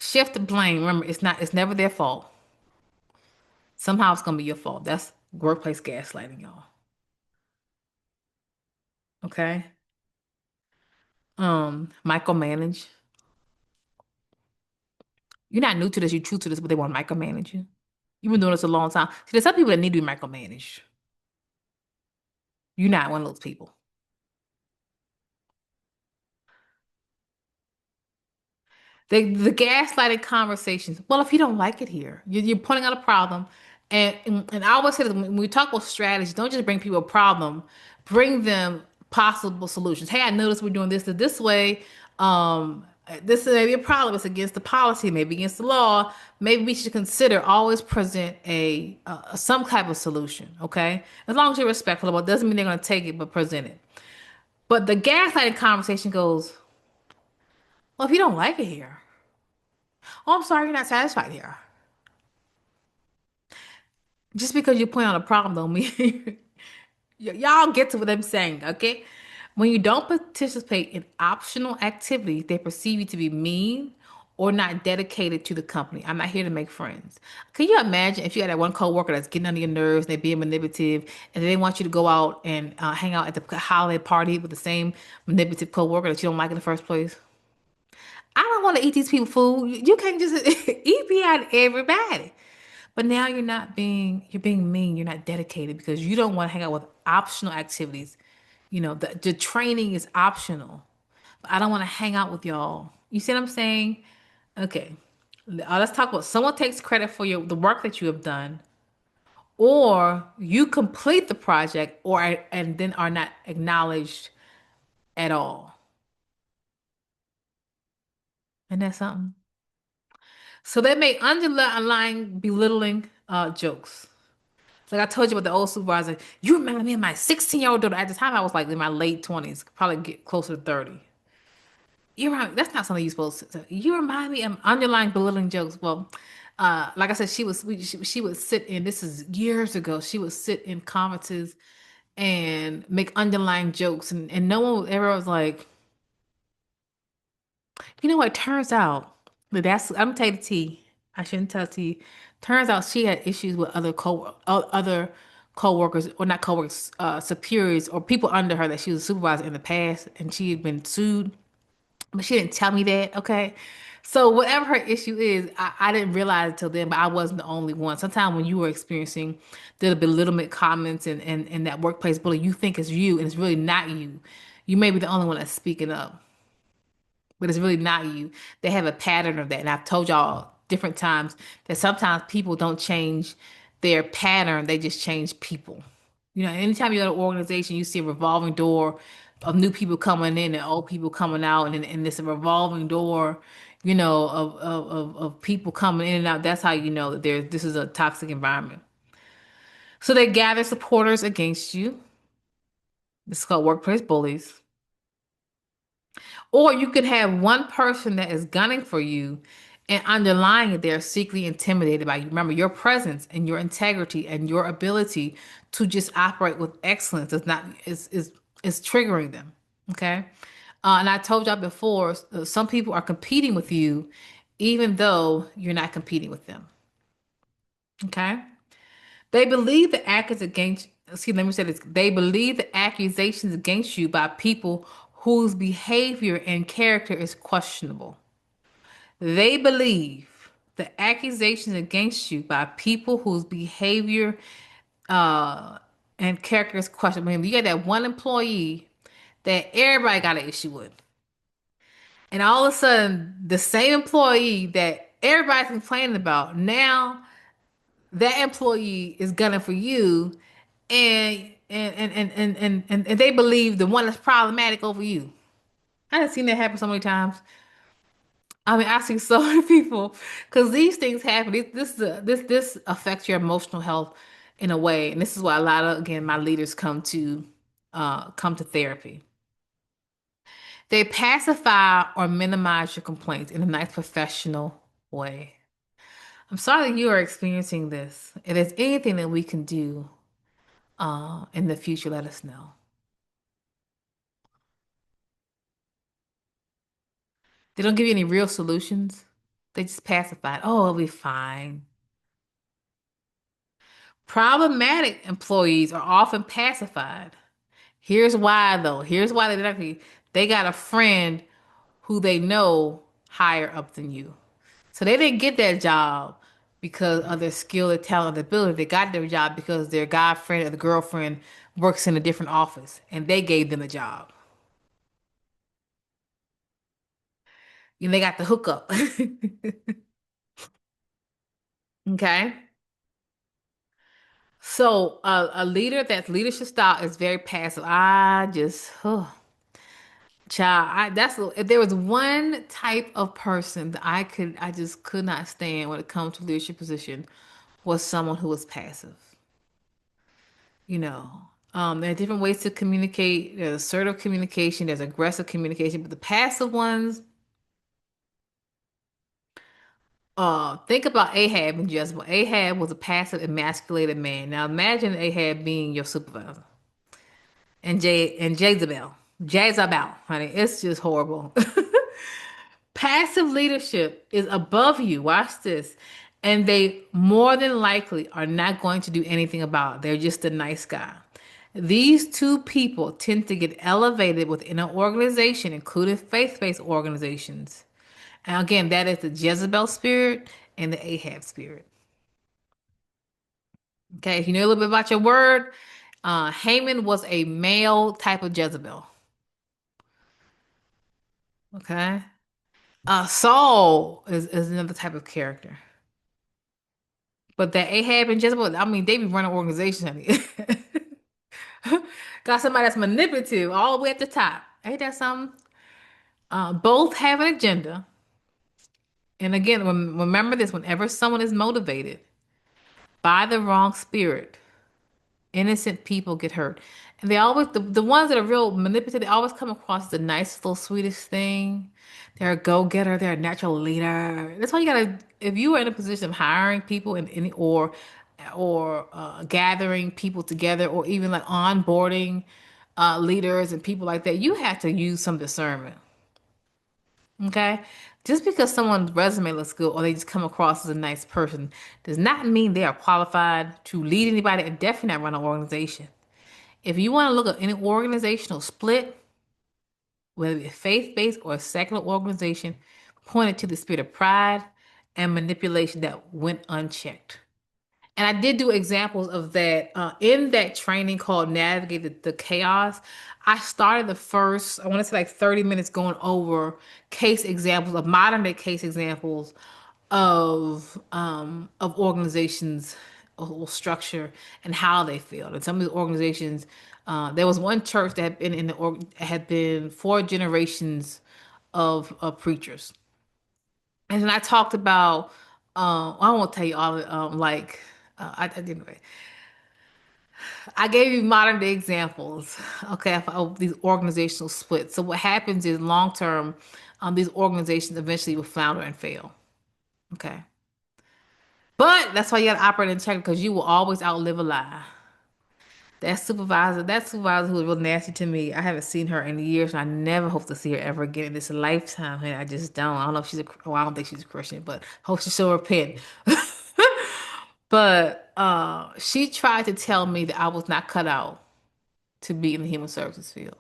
Shift the blame. Remember, it's never their fault. Somehow it's gonna be your fault. That's workplace gaslighting, y'all. Okay? Micromanage. You're not new to this, you're true to this, but they want to micromanage you. You've been doing this a long time. See, there's some people that need to be micromanaged. You're not one of those people. The gaslighting conversations. Well, if you don't like it here, you're pointing out a problem, and I always say that when we talk about strategy, don't just bring people a problem, bring them possible solutions. Hey, I noticed we're doing this way. This is maybe a problem. It's against the policy, maybe against the law. Maybe we should consider always present some type of solution. Okay, as long as you're respectful about it, doesn't mean they're going to take it, but present it. But the gaslighting conversation goes, well, if you don't like it here. Oh, I'm sorry, you're not satisfied here. Just because you point out a problem don't mean y'all get to what I'm saying, okay? When you don't participate in optional activities, they perceive you to be mean or not dedicated to the company. I'm not here to make friends. Can you imagine if you had that one coworker that's getting under your nerves, they're being manipulative, and they want you to go out and hang out at the holiday party with the same manipulative coworker that you don't like in the first place? I don't want to eat these people food. You can't just eat me out everybody. But now you're being mean. You're not dedicated because you don't want to hang out with optional activities. You know, the training is optional. But I don't want to hang out with y'all. You see what I'm saying? Okay. Let's talk about someone takes credit for the work that you have done, or you complete the project, and then are not acknowledged at all. Isn't that something? So they make underlying belittling jokes. Like I told you about the old supervisor, you remind me of my 16-year-old daughter. At the time, I was like in my late 20s, probably get closer to 30. That's not something you're supposed to say. You remind me of underlying belittling jokes. Well, like I said, she would sit in, this is years ago, she would sit in conferences and make underlying jokes, and no one ever was like, you know what? Turns out that I'm gonna tell you the tea. I shouldn't tell tea. Turns out she had issues with other co-workers, or not co-workers, superiors or people under her that she was a supervisor in the past, and she had been sued, but she didn't tell me that. Okay, so whatever her issue is, I didn't realize it till then, but I wasn't the only one. Sometimes when you were experiencing the belittlement comments and that workplace bullying, you think it's you, and it's really not you. You may be the only one that's speaking up, but it's really not you. They have a pattern of that. And I've told y'all different times that sometimes people don't change their pattern, they just change people. You know, anytime you're at an organization, you see a revolving door of new people coming in and old people coming out, and it's a revolving door. of people coming in and out. That's how you know that this is a toxic environment. So they gather supporters against you. This is called workplace bullies. Or you could have one person that is gunning for you, and underlying it, they're secretly intimidated by you. Remember, your presence and your integrity and your ability to just operate with excellence is not is triggering them. Okay. And I told y'all before, some people are competing with you, even though you're not competing with them. Okay. They believe the accusations against, excuse me, let me say this. They believe the accusations against you by people whose behavior and character is questionable. They believe the accusations against you by people whose behavior uh, and character is questionable. I mean, you got that one employee that everybody got an issue with. And all of a sudden, the same employee that everybody's complaining about, now that employee is gunning for you, and they believe the one that's problematic over you. I have seen that happen so many times. I mean, I see so many people because these things happen. This affects your emotional health in a way, and this is why a lot of, again, my leaders come to therapy. They pacify or minimize your complaints in a nice professional way. I'm sorry that you are experiencing this. If there's anything that we can do in the future, let us know. They don't give you any real solutions. They just pacify it. Oh, it'll be fine. Problematic employees are often pacified. Here's why, though. Here's why they got a friend who they know higher up than you. So they didn't get that job because of their skill, their talent, their ability. They got their job because their guy friend or the girlfriend works in a different office and they gave them a job. And they got the hookup. Okay. So a leader that's leadership style is very passive. Child, if there was one type of person that I just could not stand when it comes to leadership position was someone who was passive. You know, there are different ways to communicate. There's assertive communication, there's aggressive communication, but the passive ones, think about Ahab and Jezebel. Ahab was a passive, emasculated man. Now imagine Ahab being your supervisor. And Jezebel, honey, it's just horrible. Passive leadership is above you. Watch this. And they more than likely are not going to do anything about it. They're just a nice guy. These two people tend to get elevated within an organization, including faith-based organizations. And again, that is the Jezebel spirit and the Ahab spirit. Okay, if you know a little bit about your word, Haman was a male type of Jezebel. Okay. Saul is another type of character. But that Ahab and Jezebel, I mean, they be running organizations, honey. Got somebody that's manipulative all the way at the top. Ain't that something? Both have an agenda. And again, remember this, whenever someone is motivated by the wrong spirit, innocent people get hurt. And they always, the ones that are real manipulative, they always come across the nice little sweetest thing. They're a go-getter, they're a natural leader. That's why you gotta, if you are in a position of hiring people in any or gathering people together or even like onboarding leaders and people like that, you have to use some discernment. Okay? Just because someone's resume looks good or they just come across as a nice person does not mean they are qualified to lead anybody and definitely not run an organization. If you want to look at any organizational split, whether it be faith-based or a secular organization, point it to the spirit of pride and manipulation that went unchecked. And I did do examples of that in that training called Navigate the Chaos. I started the first, I want to say like 30 minutes going over case examples of modern day case examples of organizations or structure and how they failed. And some of these organizations, there was one church that had been had been four generations of preachers. And then I talked about, I won't tell you all, anyway, I gave you modern day examples, okay, of these organizational splits. So what happens is long term, these organizations eventually will flounder and fail. Okay. But that's why you got to operate in check because you will always outlive a lie. That supervisor who was real nasty to me, I haven't seen her in years, and I never hope to see her ever again in this lifetime. And I just don't. I don't know if well, I don't think she's a Christian, but hope she show repent. But she tried to tell me that I was not cut out to be in the human services field.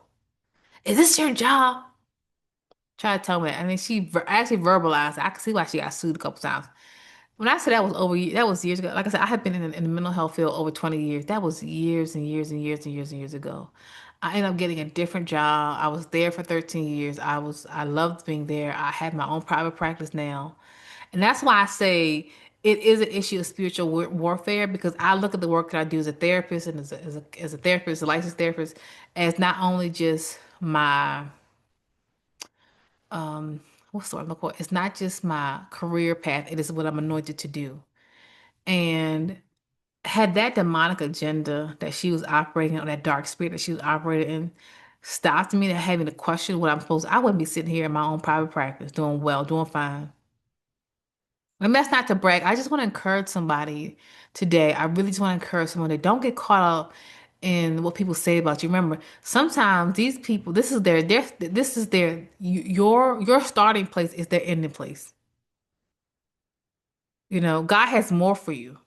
Is this your job? Try to tell me that. And then actually verbalized it. I can see why she got sued a couple times. When I said that was years ago. Like I said, I have been in the mental health field over 20 years. That was years and years and years and years and years ago. I ended up getting a different job. I was there for 13 years. I loved being there. I had my own private practice now. And that's why I say it is an issue of spiritual warfare because I look at the work that I do as a therapist and as a therapist, a licensed therapist, as not only just my what's the word I'm looking for? It's not just my career path, it is what I'm anointed to do. And had that demonic agenda that she was operating on, that dark spirit that she was operating in, stopped me to having to question what I'm supposed to, I wouldn't be sitting here in my own private practice doing well, doing fine. And that's not to brag. I just want to encourage somebody today. I really just want to encourage someone that don't get caught up in what people say about you. Remember, sometimes these people, this is your starting place is their ending place. You know, God has more for you.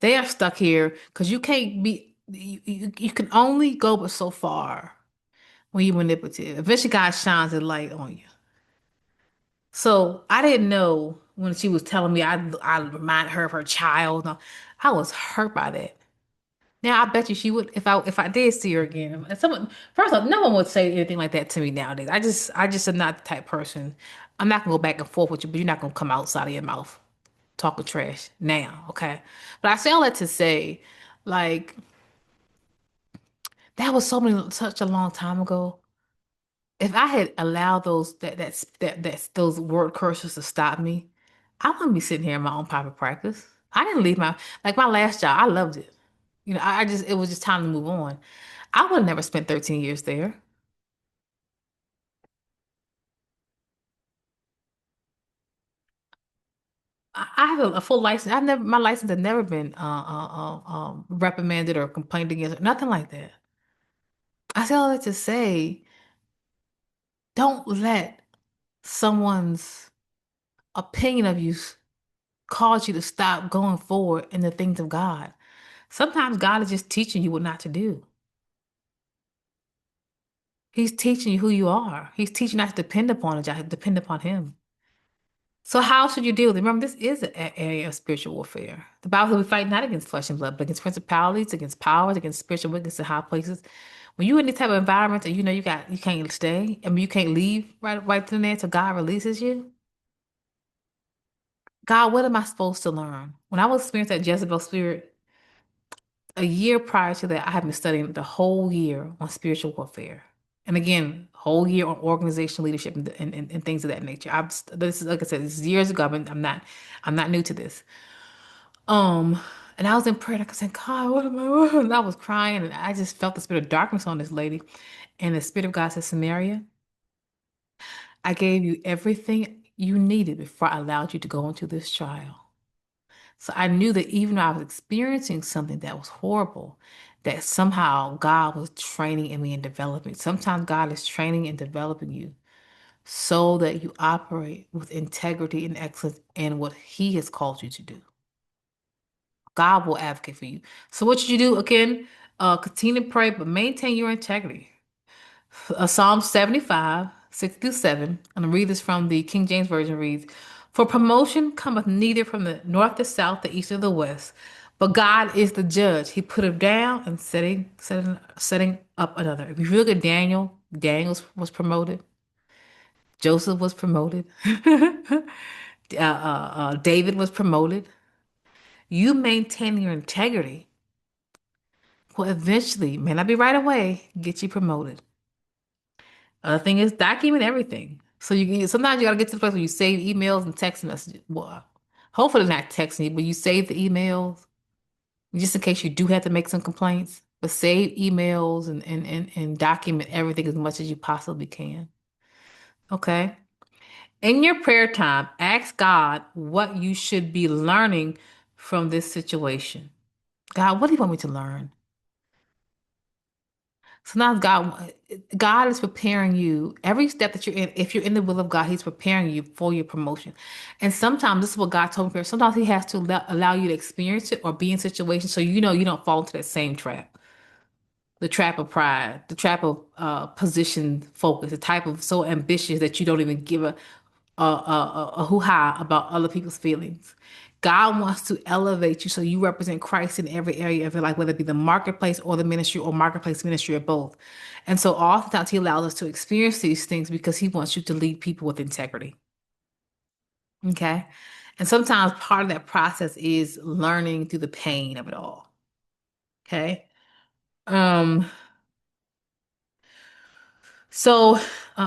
They are stuck here because you can't be you can only go but so far when you're manipulative. Eventually God shines a light on you. So I didn't know when she was telling me I remind her of her child. No, I was hurt by that. Now I bet you she would if I did see her again. And someone first off, no one would say anything like that to me nowadays. I just am not the type person. I'm not gonna go back and forth with you, but you're not gonna come outside of your mouth talking trash now, okay? But I say all that to say, like, that was such a long time ago. If I had allowed those word curses to stop me, I wouldn't be sitting here in my own private practice. I didn't leave my last job. I loved it. You know, I just it was just time to move on. I would have never spent 13 years there. I have a full license. My license has never been reprimanded or complained against, nothing like that. I say all that to say, don't let someone's opinion of you cause you to stop going forward in the things of God. Sometimes God is just teaching you what not to do. He's teaching you who you are. He's teaching you not to depend upon a job, depend upon Him. So how should you deal with it? Remember, this is an area of spiritual warfare. The Bible says we fight not against flesh and blood, but against principalities, against powers, against spiritual wickedness in high places. When you're in this type of environment and you know you can't stay, I mean you can't leave right then and there till God releases you. God, what am I supposed to learn? When I was experiencing that Jezebel spirit, a year prior to that, I had been studying the whole year on spiritual warfare. And again, whole year on organizational leadership and things of that nature. This is like I said, this is years ago. I'm not new to this. Um, and I was in prayer, like I said, God, what am I? And I was crying, and I just felt the spirit of darkness on this lady. And the spirit of God said, Samaria, I gave you everything you needed before I allowed you to go into this trial. So I knew that even though I was experiencing something that was horrible, that somehow God was training in me and developing. Sometimes God is training and developing you so that you operate with integrity and excellence in what He has called you to do. God will advocate for you. So what should you do? Again, continue to pray, but maintain your integrity. Psalm 75, 6 through 7. I'm going to read this from the King James Version reads, For promotion cometh neither from the north, the south, the east, or the west, but God is the judge. He put him down and setting up another. If you look at Daniel was promoted. Joseph was promoted. David was promoted. You maintain your integrity will eventually, may not be right away, get you promoted. Other thing is document everything. So sometimes you gotta get to the place where you save emails and text messages. Well, hopefully they're not texting you, but you save the emails just in case you do have to make some complaints. But save emails and document everything as much as you possibly can. Okay. In your prayer time, ask God what you should be learning from this situation. God, what do you want me to learn? Sometimes God is preparing you every step that you're in. If you're in the will of God, He's preparing you for your promotion. And sometimes this is what God told me. Sometimes He has to allow you to experience it or be in situations so you know you don't fall into that same trap. The trap of pride, the trap of position focus, the type of so ambitious that you don't even give a hoo-ha about other people's feelings. God wants to elevate you so you represent Christ in every area of your life, whether it be the marketplace or the ministry or marketplace ministry or both. And so oftentimes He allows us to experience these things because He wants you to lead people with integrity. Okay. And sometimes part of that process is learning through the pain of it all. Okay. Um, so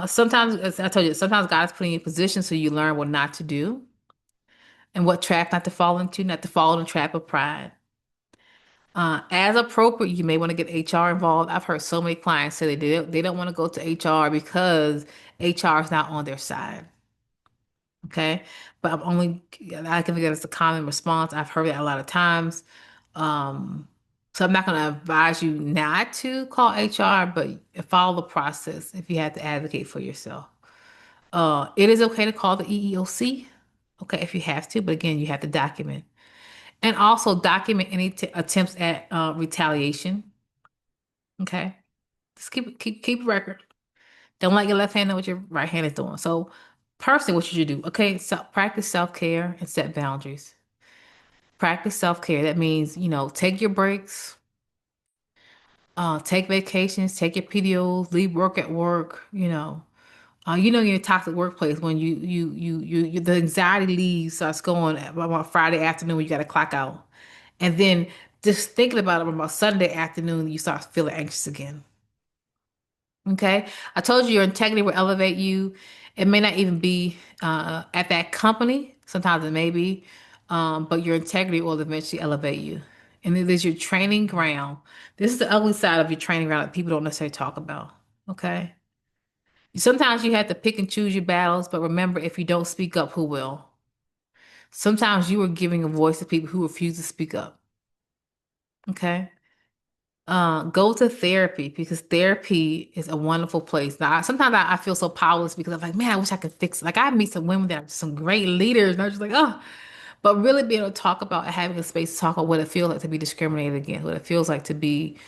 sometimes, as I told you, sometimes God is putting you in position so you learn what not to do and what trap not to fall into, not to fall in the trap of pride. As appropriate, you may want to get HR involved. I've heard so many clients say they don't want to go to HR because HR is not on their side. Okay, but I can think that it's a common response. I've heard that a lot of times. Um, so I'm not going to advise you not to call HR, but follow the process if you have to advocate for yourself. It is okay to call the EEOC, okay, if you have to, but again, you have to document. And also document any attempts at retaliation. Okay. Just keep a record. Don't let your left hand know what your right hand is doing. So personally, what you should do, okay, so practice self-care and set boundaries. Practice self-care. That means, take your breaks, take vacations, take your PDOs, leave work at work, you're in a toxic workplace when the anxiety leaves starts going about Friday afternoon when you got to clock out. And then just thinking about it about Sunday afternoon, you start feeling anxious again. Okay. I told you your integrity will elevate you. It may not even be at that company. Sometimes it may be, but your integrity will eventually elevate you. And it is your training ground. This is the ugly side of your training ground that people don't necessarily talk about. Okay. Sometimes you have to pick and choose your battles, but remember, if you don't speak up, who will? Sometimes you are giving a voice to people who refuse to speak up. Okay. Go to therapy because therapy is a wonderful place. Now, sometimes I feel so powerless because I'm like, man, I wish I could fix it. Like I meet some women that are some great leaders, and I'm just like, oh, but really being able to talk about having a space to talk about what it feels like to be discriminated against, what it feels like to be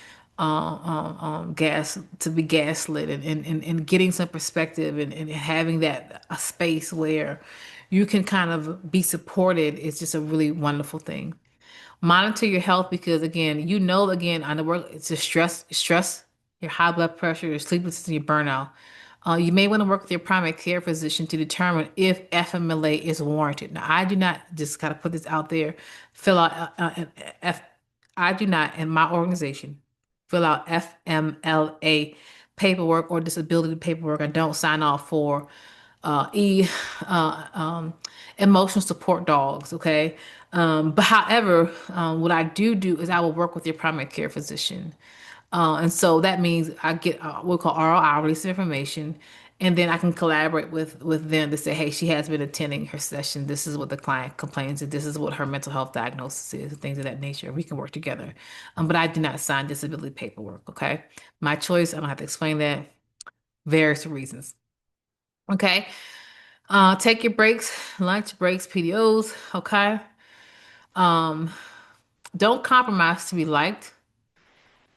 gaslit and getting some perspective and having that a space where you can kind of be supported is just a really wonderful thing. Monitor your health because again, again on the work, it's a stress, your high blood pressure, your sleeplessness, and your burnout. You may want to work with your primary care physician to determine if FMLA is warranted. Now, I do not just gotta put this out there. Fill out F. I do not, in my organization, fill out FMLA paperwork or disability paperwork. I don't sign off for uh, um, emotional support dogs. Okay. But however, what I do is I will work with your primary care physician. And so that means I get what we call ROI, release of information, and then I can collaborate with them to say, hey, she has been attending her session. This is what the client complains, and this is what her mental health diagnosis is, and things of that nature. We can work together. But I do not sign disability paperwork. Okay, my choice. I don't have to explain that. Various reasons. Okay. Take your breaks, lunch breaks, PDOs. Okay. Um, don't compromise to be liked.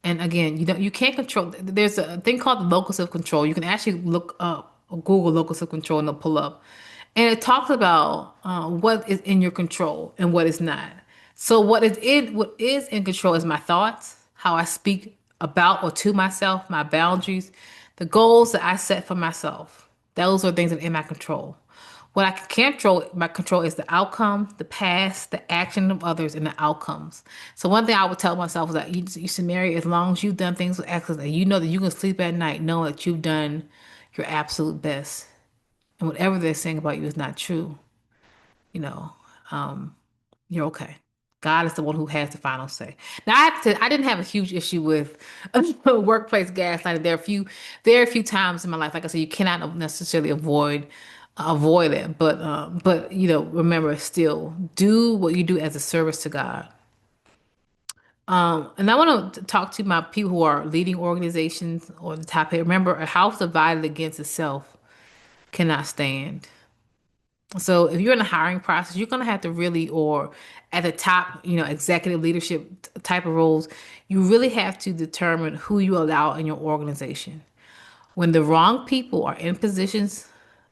And again, you can't control. There's a thing called the locus of control. You can actually look up Google locus of control and it'll pull up, and it talks about what is in your control and what is not. So what is in control is my thoughts, how I speak about or to myself, my boundaries, the goals that I set for myself. Those are things that are in my control. What I can control, my control is the outcome, the past, the action of others, and the outcomes. So one thing I would tell myself is that you Samaria, as long as you've done things with excellence, and you know that you can sleep at night knowing that you've done your absolute best. and whatever they're saying about you is not true, you know, um, you're okay. God is the one who has the final say. Now, I didn't have a huge issue with workplace gaslighting. There are a few times in my life, like I said, you cannot necessarily avoid it. But remember, still do what you do as a service to God. And I want to talk to my people who are leading organizations on the top here. Remember, a house divided against itself cannot stand. So if you're in the hiring process, you're going to have to really, or at the top, executive leadership type of roles, you really have to determine who you allow in your organization. When the wrong people are in positions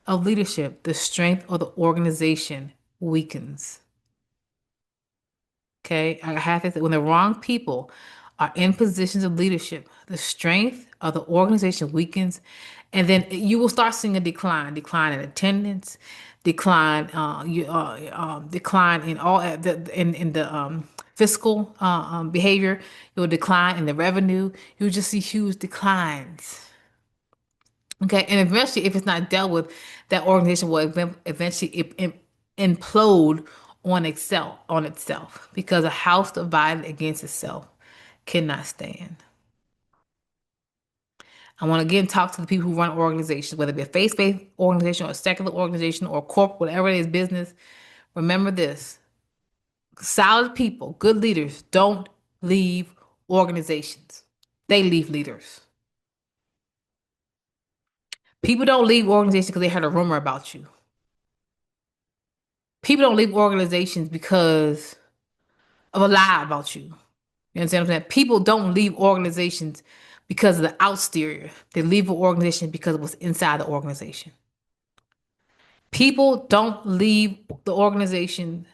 of leadership, the strength of the organization weakens. Okay, I have to say, when the wrong people are in positions of leadership, the strength of the organization weakens, and then you will start seeing a decline in attendance, decline in all in the fiscal behavior. You'll decline in the revenue. You'll just see huge declines. Okay, and eventually, if it's not dealt with, that organization will eventually implode on itself because a house divided against itself cannot stand. I want to again talk to the people who run organizations, whether it be a faith-based organization or a secular organization or corporate, whatever it is, business. Remember this: solid people, good leaders, don't leave organizations; they leave leaders. People don't leave organizations because they heard a rumor about you. People don't leave organizations because of a lie about you. You understand what I'm saying? People don't leave organizations because of the exterior. They leave an organization because of what's inside the organization. People don't leave the organization.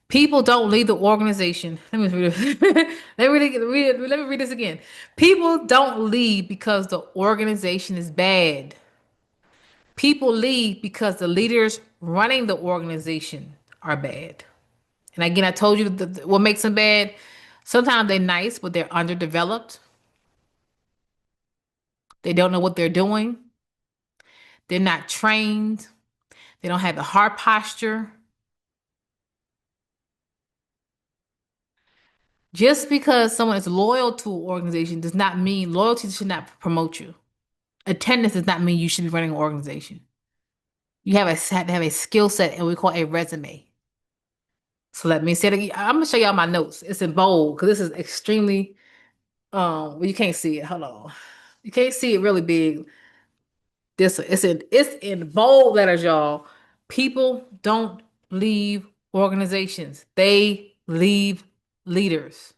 People don't leave the organization. Let me read this. Let me read this again. People don't leave because the organization is bad. People leave because the leaders running the organization are bad. And again, I told you what makes them bad. Sometimes they're nice, but they're underdeveloped. They don't know what they're doing. They're not trained. They don't have the heart posture. Just because someone is loyal to an organization does not mean loyalty should not promote you. Attendance does not mean you should be running an organization. You have to have a skill set and we call a resume. So let me say it again. I'm gonna show y'all my notes. It's in bold because this is extremely well, you can't see it. Hold on. You can't see it really big. This it's in bold letters, y'all. People don't leave organizations. They leave leaders.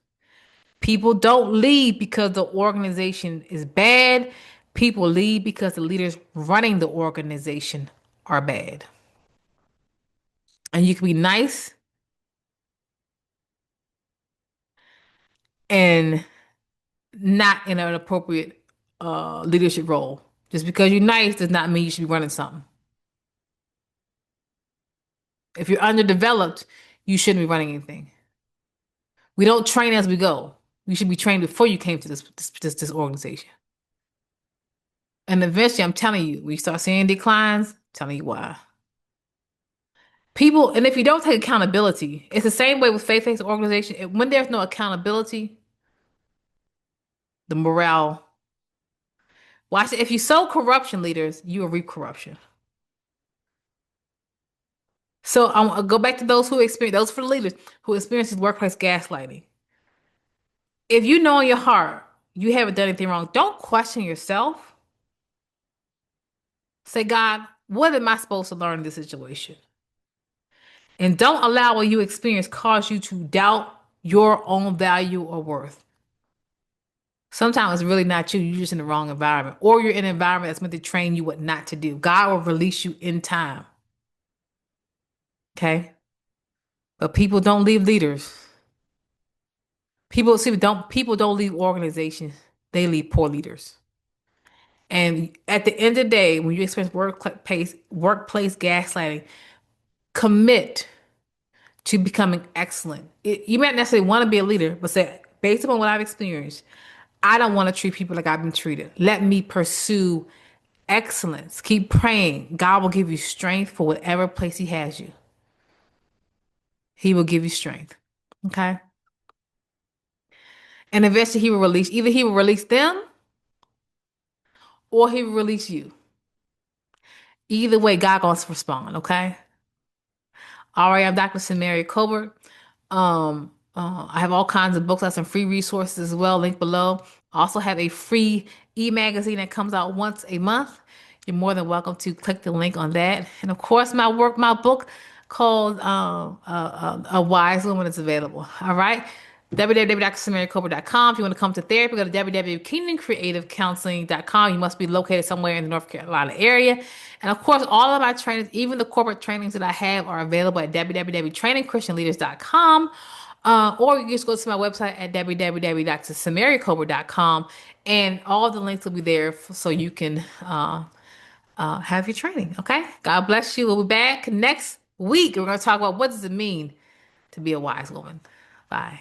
People don't leave because the organization is bad. People leave because the leaders running the organization are bad. And you can be nice and not in an appropriate leadership role. Just because you're nice does not mean you should be running something. If you're underdeveloped, you shouldn't be running anything. We don't train as we go. You should be trained before you came to this organization. And eventually, I'm telling you, we start seeing declines. I'm telling you why. People, and if you don't take accountability, it's the same way with faith-based organization. When there's no accountability, the morale. Watch it. If you sow corruption, leaders, you will reap corruption. So I'll go back to those who experience those for the leaders who experiences workplace gaslighting. If you know in your heart you haven't done anything wrong, don't question yourself. Say, God, what am I supposed to learn in this situation? And don't allow what you experience cause you to doubt your own value or worth. Sometimes it's really not you. You're just in the wrong environment. Or you're in an environment that's meant to train you what not to do. God will release you in time. Okay? But people don't leave leaders. People don't leave organizations. They leave poor leaders. And at the end of the day, when you experience workplace gaslighting, commit to becoming excellent. You might not necessarily want to be a leader, but say, based upon what I've experienced, I don't want to treat people like I've been treated. Let me pursue excellence. Keep praying. God will give you strength for whatever place He has you. He will give you strength. Okay. And eventually He will release, either He will release them or He will release you. Either way, God going to respond. Okay. All right. I'm Dr. Samaria Colbert. I have all kinds of books. I have some free resources as well, link below. I also have a free e-magazine that comes out once a month. You're more than welcome to click the link on that. And of course, my book called A Wise Woman is available. All right. www.samariacoper.com. If you want to come to therapy, go to www.kingdomcreativecounseling.com. You must be located somewhere in the North Carolina area. And of course, all of my trainings, even the corporate trainings that I have, are available at www.trainingchristianleaders.com. Or you can just go to my website at www.samariacoper.com, and all the links will be there so you can have your training. Okay. God bless you. We'll be back next week. We're going to talk about what does it mean to be a wise woman. Bye.